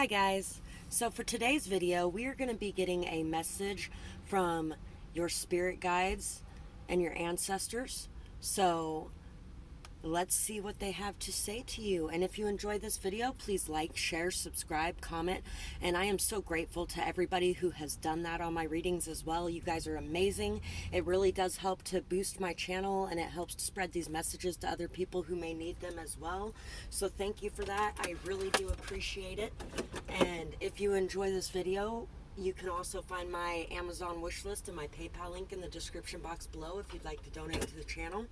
Hi guys, so for today's video we are going to be getting a message from your spirit guides and your ancestors. So let's see what they have to say to you. And if you enjoy this video, please like, share, subscribe, comment. And I am so grateful to everybody who has done that on my readings as well. You guys are amazing. It really does help to boost my channel, and it helps to spread these messages to other people who may need them as well. So thank you for that. I really do appreciate it. And if you enjoy this video, you can also find my Amazon wish list and my PayPal link in the description box below if you'd like to donate to the channel.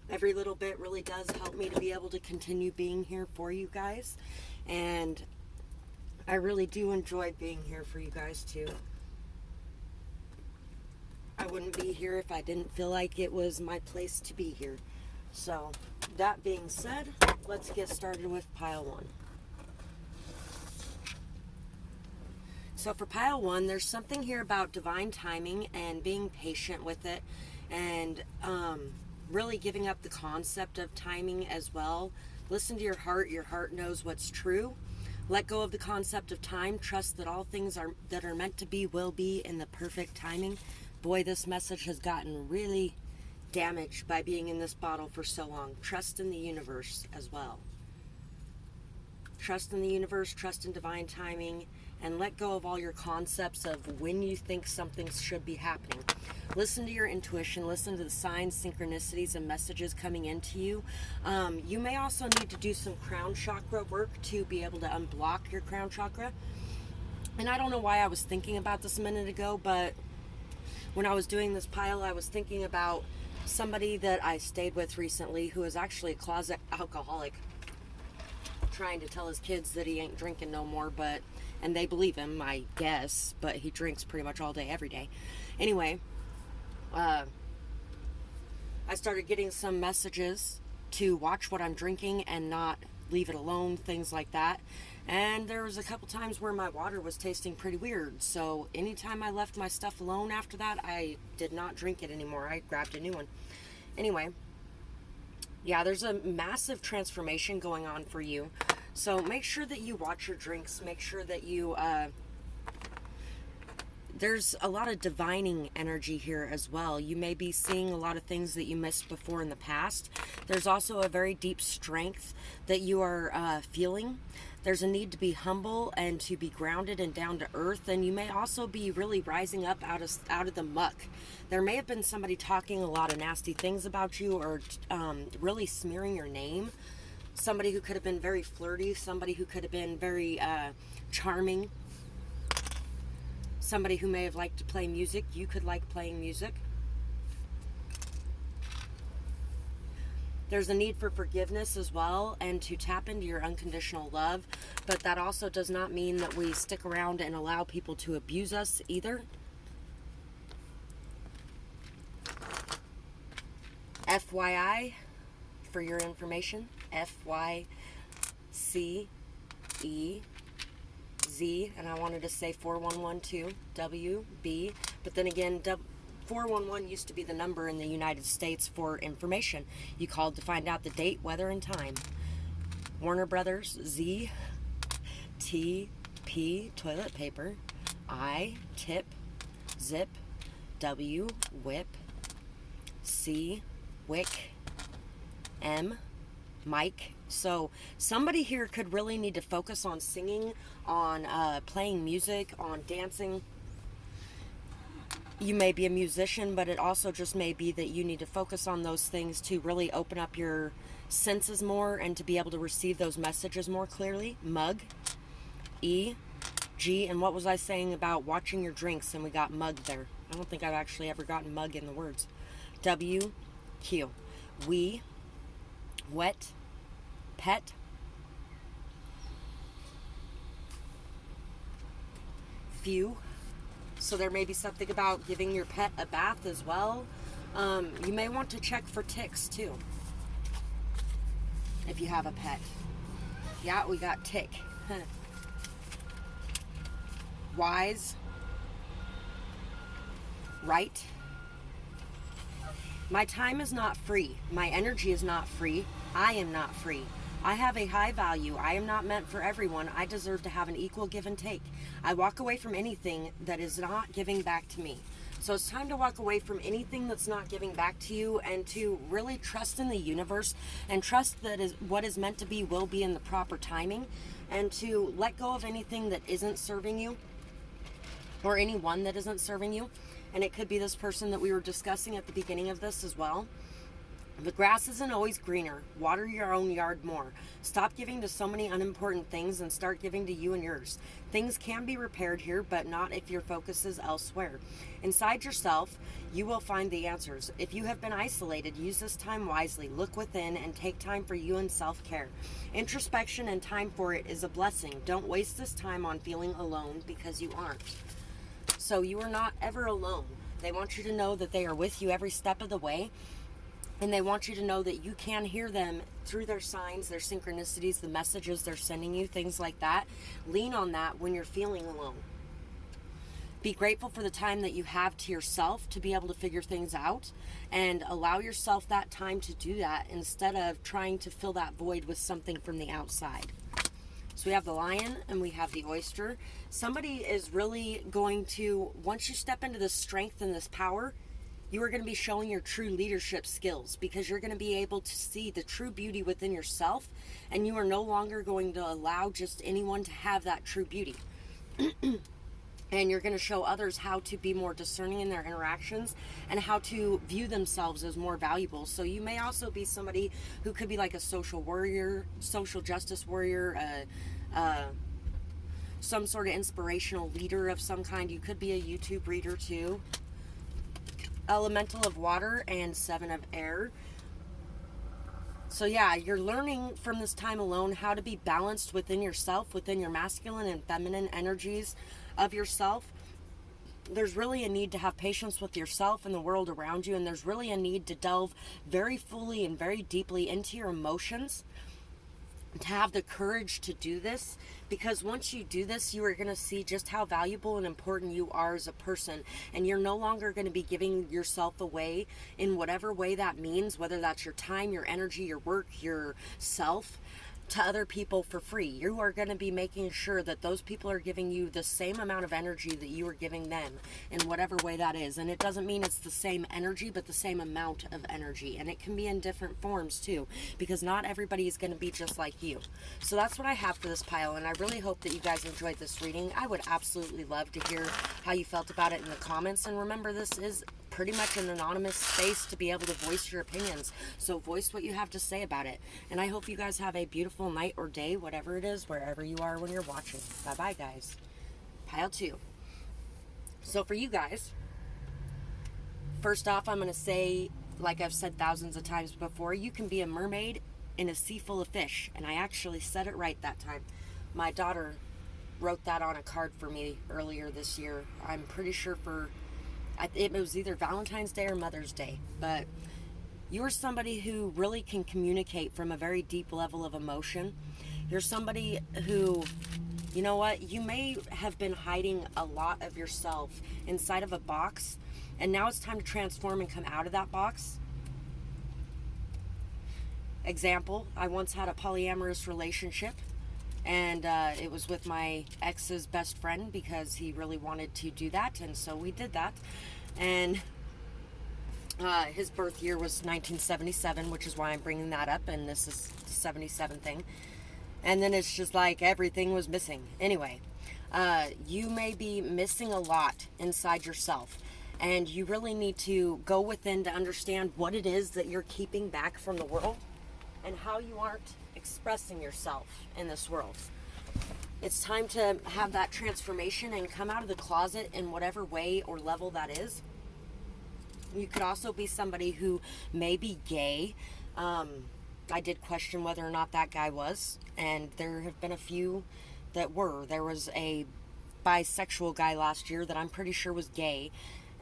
Every little bit really does help me to be able to continue being here for you guys. And I really do enjoy being here for you guys too. I wouldn't be here if I didn't feel like it was my place to be here. So that being said, let's get started with pile one. So for pile one, there's something here about divine timing and being patient with it, and really giving up the concept of timing as well. Listen to your heart knows what's true. Let go of the concept of time. Trust that all things that are meant to be will be in the perfect timing. Boy, this message has gotten really damaged by being in this bottle for so long. Trust in the universe as well. Trust in the universe, trust in divine timing, and let go of all your concepts of when you think something should be happening. Listen to your intuition, listen to the signs, synchronicities, and messages coming into you. You may also need to do some crown chakra work to be able to unblock your crown chakra. And I don't know why I was thinking about this a minute ago, but when I was doing this pile, I was thinking about somebody that I stayed with recently who is actually a closet alcoholic, trying to tell his kids that he ain't drinking no more, and they believe him, I guess, but he drinks pretty much all day, every day. Anyway, I started getting some messages to watch what I'm drinking and not leave it alone, things like that. And there was a couple times where my water was tasting pretty weird. So anytime I left my stuff alone after that, I did not drink it anymore. I grabbed a new one. Anyway, yeah, there's a massive transformation going on for you. So make sure that you watch your drinks. Make sure that you, there's a lot of divining energy here as well. You may be seeing a lot of things that you missed before in the past. There's also a very deep strength that you are feeling. There's a need to be humble and to be grounded and down to earth. And you may also be really rising up out of the muck. There may have been somebody talking a lot of nasty things about you, or really smearing your name. Somebody who could have been very flirty. Somebody who could have been very charming. Somebody who may have liked to play music. You could like playing music. There's a need for forgiveness as well, and to tap into your unconditional love. But that also does not mean that we stick around and allow people to abuse us either. FYI, for your information, FYCEZ, and I wanted to say 4112 WB, but then again, 411 used to be the number in the United States for information. You called to find out the date, weather, and time. Warner Brothers, Z, T, P, toilet paper, I, tip, zip, W, whip, C, wick, M, mic. So somebody here could really need to focus on singing, on playing music, on dancing. You may be a musician, but it also just may be that you need to focus on those things to really open up your senses more and to be able to receive those messages more clearly. Mug, E, G, and what was I saying about watching your drinks? And we got mug there. I don't think I've actually ever gotten mug in the words. W, Q. We, wet, pet, few. So there may be something about giving your pet a bath as well. You may want to check for ticks too, if you have a pet. Yeah, we got tick. Wise, right. My time is not free. My energy is not free. I am not free. I have a high value. I am not meant for everyone. I deserve to have an equal give and take. I walk away from anything that is not giving back to me. So it's time to walk away from anything that's not giving back to you, and to really trust in the universe and trust that is what is meant to be will be in the proper timing, and to let go of anything that isn't serving you, or anyone that isn't serving you. And it could be this person that we were discussing at the beginning of this as well. The grass isn't always greener. Water your own yard more. Stop giving to so many unimportant things and start giving to you and yours. Things can be repaired here, but not if your focus is elsewhere. Inside yourself, you will find the answers. If you have been isolated, use this time wisely. Look within and take time for you and self-care. Introspection and time for it is a blessing. Don't waste this time on feeling alone, because you aren't. So you are not ever alone. They want you to know that they are with you every step of the way. And they want you to know that you can hear them through their signs, their synchronicities, the messages they're sending you, things like that. Lean on that when you're feeling alone. Be grateful for the time that you have to yourself to be able to figure things out, and allow yourself that time to do that instead of trying to fill that void with something from the outside. So we have the lion and we have the oyster. Somebody is really going to, once you step into this strength and this power, you are going to be showing your true leadership skills, because you're going to be able to see the true beauty within yourself, and you are no longer going to allow just anyone to have that true beauty. And you're going to show others how to be more discerning in their interactions and how to view themselves as more valuable. So you may also be somebody who could be like a social warrior, social justice warrior, some sort of inspirational leader of some kind. You could be a YouTube reader too. Elemental of water and 7 of air. So yeah, you're learning from this time alone how to be balanced within yourself, within your masculine and feminine energies of yourself. There's really a need to have patience with yourself and the world around you, and there's really a need to delve very fully and very deeply into your emotions, to have the courage to do this, because once you do this, you are going to see just how valuable and important you are as a person, and you're no longer going to be giving yourself away in whatever way that means, whether that's your time, your energy, your work, your self, to other people for free. You are going to be making sure that those people are giving you the same amount of energy that you are giving them, in whatever way that is. And it doesn't mean it's the same energy, but the same amount of energy. And it can be in different forms too, because not everybody is going to be just like you. So that's what I have for this pile, and I really hope that you guys enjoyed this reading. I would absolutely love to hear how you felt about it in the comments. And remember, this is pretty much an anonymous space to be able to voice your opinions. So voice what you have to say about it. And I hope you guys have a beautiful night or day, whatever it is, wherever you are when you're watching. Bye-bye, guys. Pile 2. So for you guys, first off, I'm going to say, like I've said thousands of times before, you can be a mermaid in a sea full of fish. And I actually said it right that time. My daughter wrote that on a card for me earlier this year. I'm pretty sure it was either Valentine's Day or Mother's Day, but you're somebody who really can communicate from a very deep level of emotion. You're somebody who, you know what, you may have been hiding a lot of yourself inside of a box, and now it's time to transform and come out of that box. Example, I once had a polyamorous relationship, and it was with my ex's best friend, because he really wanted to do that, and so we did that. And his birth year was 1977, which is why I'm bringing that up, and this is the 77 thing. And then it's just like everything was missing. Anyway, you may be missing a lot inside yourself, and you really need to go within to understand what it is that you're keeping back from the world and how you aren't expressing yourself in this world. It's time to have that transformation and come out of the closet in whatever way or level that is. You could also be somebody who may be gay. I did question whether or not that guy was, and there have been a few that were. There was a bisexual guy last year that I'm pretty sure was gay,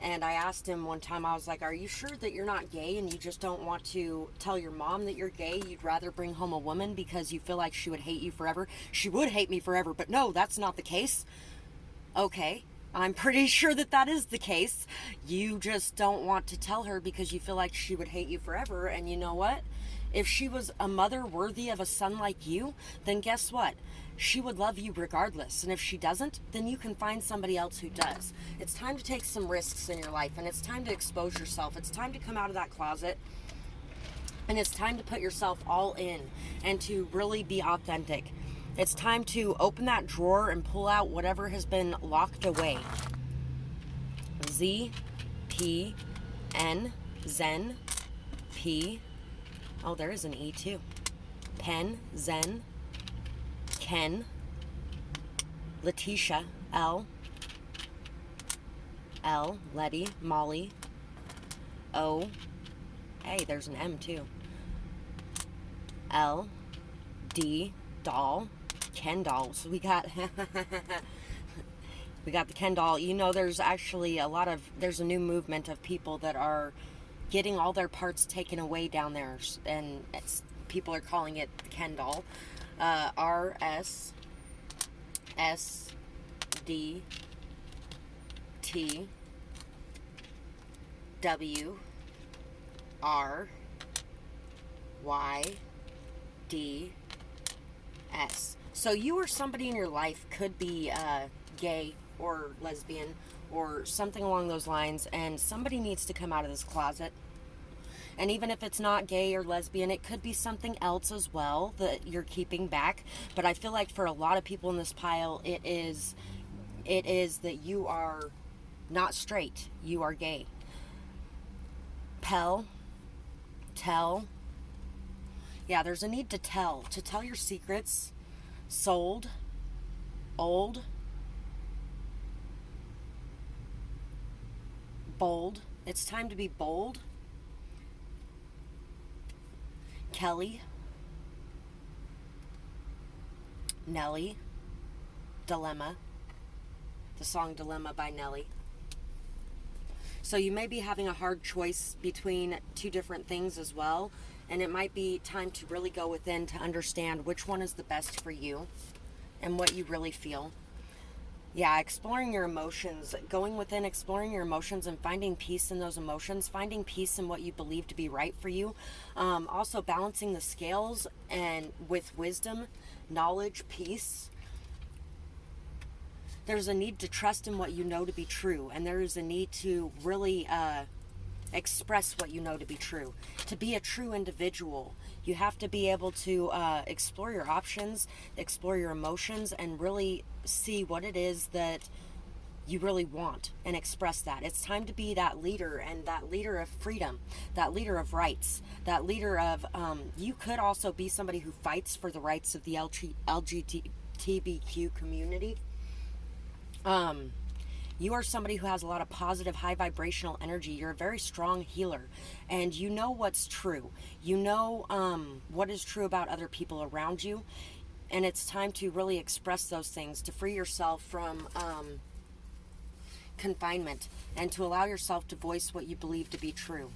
and I asked him one time, I was like, are you sure that you're not gay and you just don't want to tell your mom that you're gay? You'd rather bring home a woman because you feel like she would hate you forever? She would hate me forever, but no, that's not the case. Okay, I'm pretty sure that that is the case. You just don't want to tell her because you feel like she would hate you forever, and you know what? If she was a mother worthy of a son like you, then guess what? She would love you regardless. And if she doesn't, then you can find somebody else who does. It's time to take some risks in your life, and it's time to expose yourself. It's time to come out of that closet, and it's time to put yourself all in and to really be authentic. It's time to open that drawer and pull out whatever has been locked away. Z, P, N, Zen, P. Oh, there is an E too. Pen, Zen, Ken, Letitia, L, Letty, Molly, O. Hey, there's an M too. L, D, doll, Ken doll. So we got we got the Ken doll. You know, there's actually there's a new movement of people that are getting all their parts taken away down there, and people are calling it the Ken doll. R, S, S, D, T, W, R, Y, D, S. So you or somebody in your life could be gay or lesbian or something along those lines, and somebody needs to come out of this closet. And even if it's not gay or lesbian, it could be something else as well that you're keeping back. But I feel like for a lot of people in this pile, it is that you are not straight, you are gay. Tell. Yeah, there's a need to tell your secrets. Sold, old, bold. It's time to be bold. Kelly, Nelly, Dilemma. The song Dilemma by Nelly. So you may be having a hard choice between two different things as well, and it might be time to really go within to understand which one is the best for you and what you really feel. Yeah, exploring your emotions, going within, exploring your emotions and finding peace in those emotions, finding peace in what you believe to be right for you. Also balancing the scales and with wisdom, knowledge, peace. There's a need to trust in what you know to be true, and there is a need to really express what you know to be true. To be a true individual, you have to be able to explore your options, explore your emotions, and really see what it is that you really want and express that. It's time to be that leader, and that leader of freedom, that leader of rights, that leader of, you could also be somebody who fights for the rights of the LGBTQ community. You are somebody who has a lot of positive, high vibrational energy. You're a very strong healer, and you know what's true. You know what is true about other people around you, and it's time to really express those things, to free yourself from confinement, and to allow yourself to voice what you believe to be true.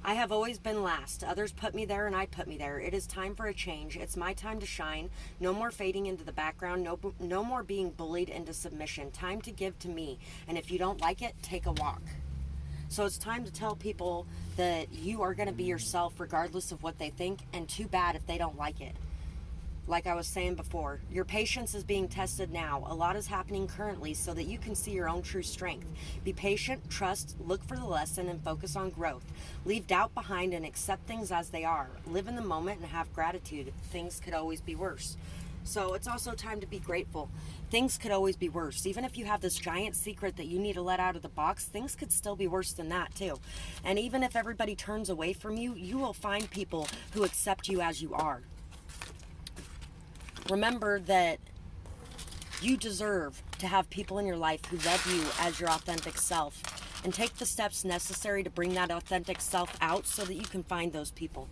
I have always been last. Others put me there and I put me there. It is time for a change. It's my time to shine. No more fading into the background. No more being bullied into submission. Time to give to me. And if you don't like it, take a walk. So it's time to tell people that you are going to be yourself regardless of what they think, and too bad if they don't like it. Like I was saying before, your patience is being tested now. A lot is happening currently so that you can see your own true strength. Be patient, trust, look for the lesson, and focus on growth. Leave doubt behind and accept things as they are. Live in the moment and have gratitude. Things could always be worse. So it's also time to be grateful. Things could always be worse. Even if you have this giant secret that you need to let out of the box, things could still be worse than that too. And even if everybody turns away from you, you will find people who accept you as you are. Remember that you deserve to have people in your life who love you as your authentic self, and take the steps necessary to bring that authentic self out so that you can find those people.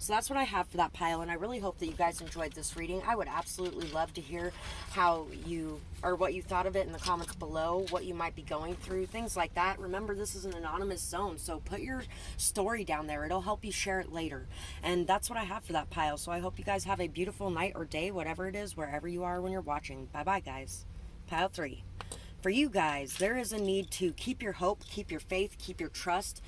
So that's what I have for that pile, and I really hope that you guys enjoyed this reading. I would absolutely love to hear how you, or what you thought of it in the comments below, what you might be going through, things like that. Remember, this is an anonymous zone, so put your story down there. It'll help you share it later. And that's what I have for that pile. So I hope you guys have a beautiful night or day, whatever it is, wherever you are when you're watching. Bye-bye, guys. Pile 3. For you guys, there is a need to keep your hope, keep your faith, keep your trust.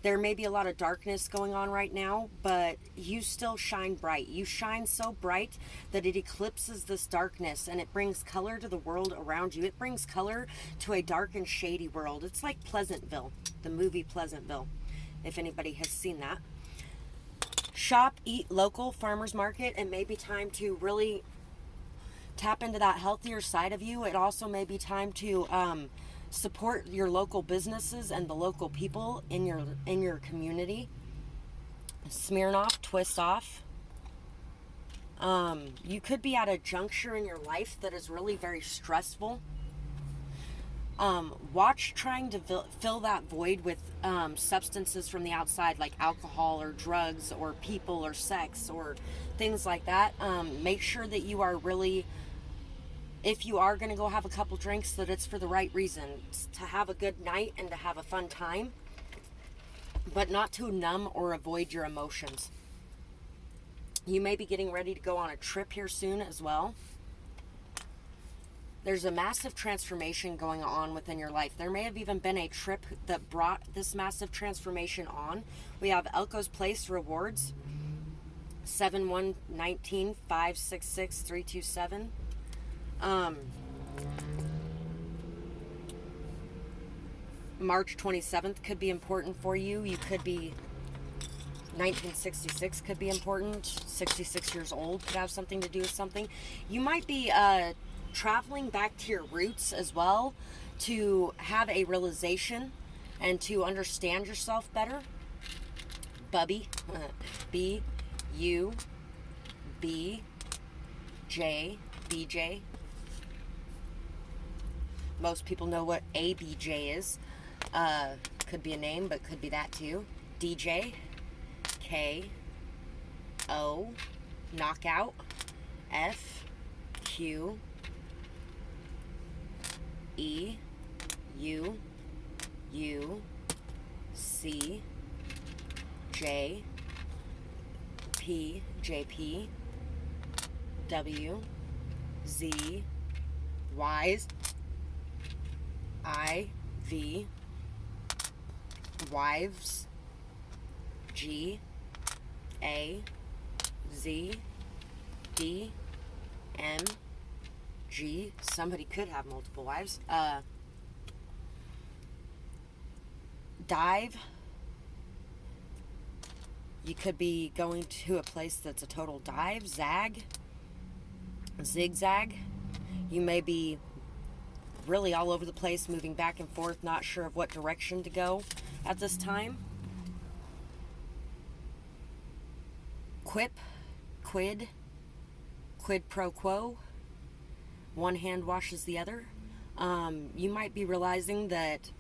There may be a lot of darkness going on right now, but you still shine bright. You shine so bright that it eclipses this darkness, and it brings color to the world around you. It brings color to a dark and shady world. It's like Pleasantville, the movie Pleasantville, if anybody has seen that. Shop, eat local, farmers market. It may be time to really tap into that healthier side of you. It also may be time to support your local businesses and the local people in your community. Smirnoff, twist off. You could be at a juncture in your life that is really very stressful. Watch trying to fill that void with substances from the outside, like alcohol or drugs or people or sex or things like that. Make sure that you are really, if you are going to go have a couple drinks, that it's for the right reasons, to have a good night and to have a fun time, but not to numb or avoid your emotions. You may be getting ready to go on a trip here soon as well. There's a massive transformation going on within your life. There may have even been a trip that brought this massive transformation on. We have Elko's Place rewards, 7-1-19-566-327. March 27th could be important for you. You could be 1966 could be important. 66 years old could have something to do with something. You might be traveling back to your roots as well, to have a realization and to understand yourself better. Bubby, BJ. Most people know what ABJ is. Could be a name, but could be that too. DJ, KO, knockout, FQ, EUC, JP, W, Z, Ys, IV, wives, G, A, Z, D, M, G. Somebody could have multiple wives. Dive. You could be going to a place that's a total dive. Zag. Zigzag. You may be really all over the place, moving back and forth, not sure of what direction to go at this time. Quip. Quid pro quo. One hand washes the other. You might be realizing that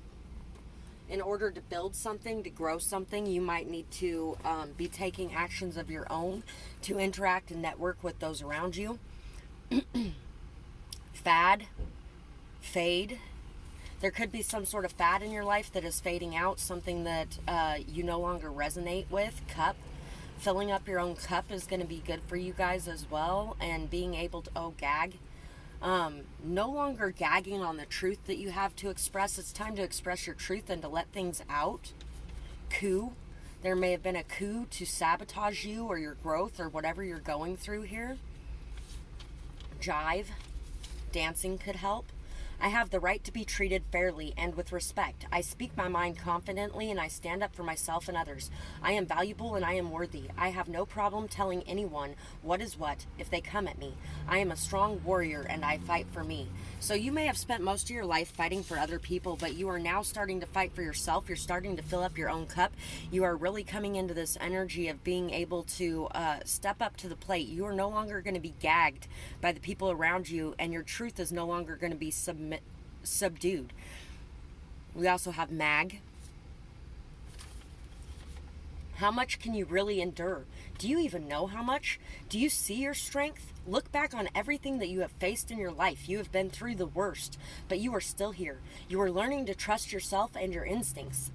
in order to build something, to grow something, you might need to be taking actions of your own to interact and network with those around you. Fade. There could be some sort of fad in your life that is fading out, something that you no longer resonate with. Cup. Filling up your own cup is going to be good for you guys as well, and being able to, gag. No longer gagging on the truth that you have to express. It's time to express your truth and to let things out. Coup. There may have been a coup to sabotage you or your growth or whatever you're going through here. Jive. Dancing could help. I have the right to be treated fairly and with respect. I speak my mind confidently and I stand up for myself and others. I am valuable and I am worthy. I have no problem telling anyone what is what if they come at me. I am a strong warrior and I fight for me. So you may have spent most of your life fighting for other people, but you are now starting to fight for yourself. You're starting to fill up your own cup. You are really coming into this energy of being able to step up to the plate. You are no longer going to be gagged by the people around you, and your truth is no longer going to be subdued. We also have mag. How much can you really endure? Do you even know how much? Do you see your strength? Look back on everything that you have faced in your life. You have been through the worst, but you are still here. You are learning to trust yourself and your instincts.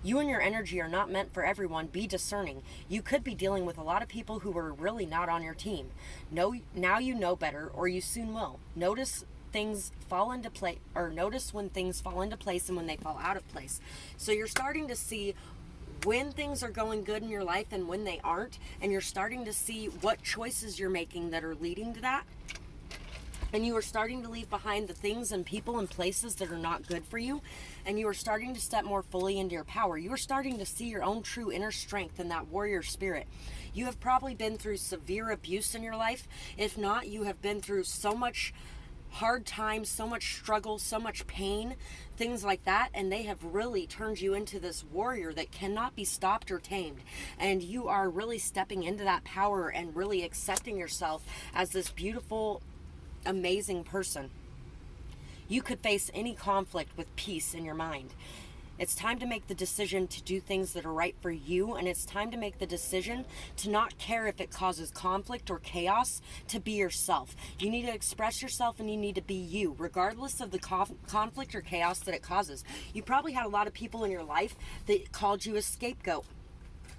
You and your energy are not meant for everyone. Be discerning. You could be dealing with a lot of people who are really not on your team. Now you know better, or you soon will. Notice things fall into notice when things fall into place and when they fall out of place. So you're starting to see when things are going good in your life and when they aren't, and you're starting to see what choices you're making that are leading to that, and you are starting to leave behind the things and people and places that are not good for you, and you are starting to step more fully into your power. You are starting to see your own true inner strength and that warrior spirit. You have probably been through severe abuse in your life. If not, you have been through so much hard times, so much struggle, so much pain, things like that, and they have really turned you into this warrior that cannot be stopped or tamed. And you are really stepping into that power and really accepting yourself as this beautiful, amazing person. You could face any conflict with peace in your mind. It's time to make the decision to do things that are right for you, and it's time to make the decision to not care if it causes conflict or chaos, to be yourself. You need to express yourself and you need to be you, regardless of the conflict or chaos that it causes. You probably had a lot of people in your life that called you a scapegoat,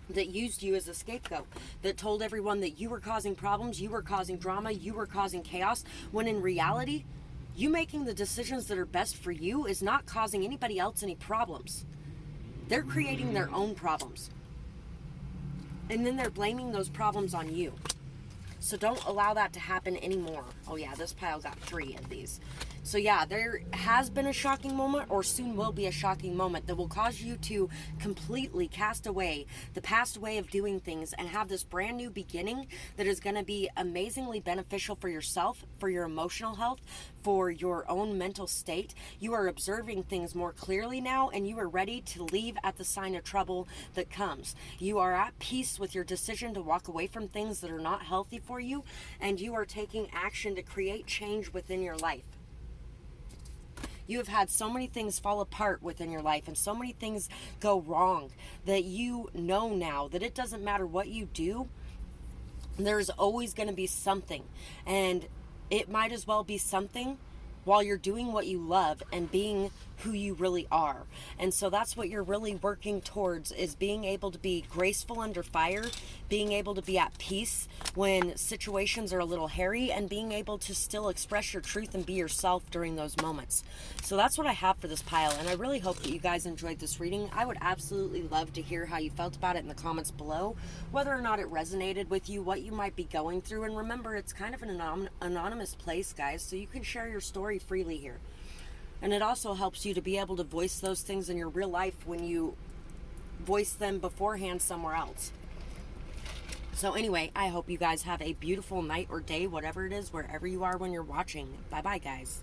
that used you as a scapegoat, that told everyone that you were causing problems, you were causing drama, you were causing chaos, when in reality, you making the decisions that are best for you is not causing anybody else any problems. They're creating their own problems. And then they're blaming those problems on you. So don't allow that to happen anymore. Oh yeah, this pile got 3 of these. So yeah, there has been a shocking moment, or soon will be a shocking moment, that will cause you to completely cast away the past way of doing things and have this brand new beginning that is going to be amazingly beneficial for yourself, for your emotional health, for your own mental state. You are observing things more clearly now, and you are ready to leave at the sign of trouble that comes. You are at peace with your decision to walk away from things that are not healthy for you, and you are taking action to create change within your life. You have had so many things fall apart within your life and so many things go wrong that you know now that it doesn't matter what you do, there's always going to be something. And it might as well be something while you're doing what you love and being who you really are. And so that's what you're really working towards, is being able to be graceful under fire, being able to be at peace when situations are a little hairy, and being able to still express your truth and be yourself during those moments. So that's what I have for this pile, and I really hope that you guys enjoyed this reading. I would absolutely love to hear how you felt about it in the comments below, whether or not it resonated with you, what you might be going through. And remember, it's kind of an anonymous place, guys, so you can share your story freely here. And it also helps you to be able to voice those things in your real life when you voice them beforehand somewhere else. So anyway, I hope you guys have a beautiful night or day, whatever it is, wherever you are when you're watching. Bye-bye, guys.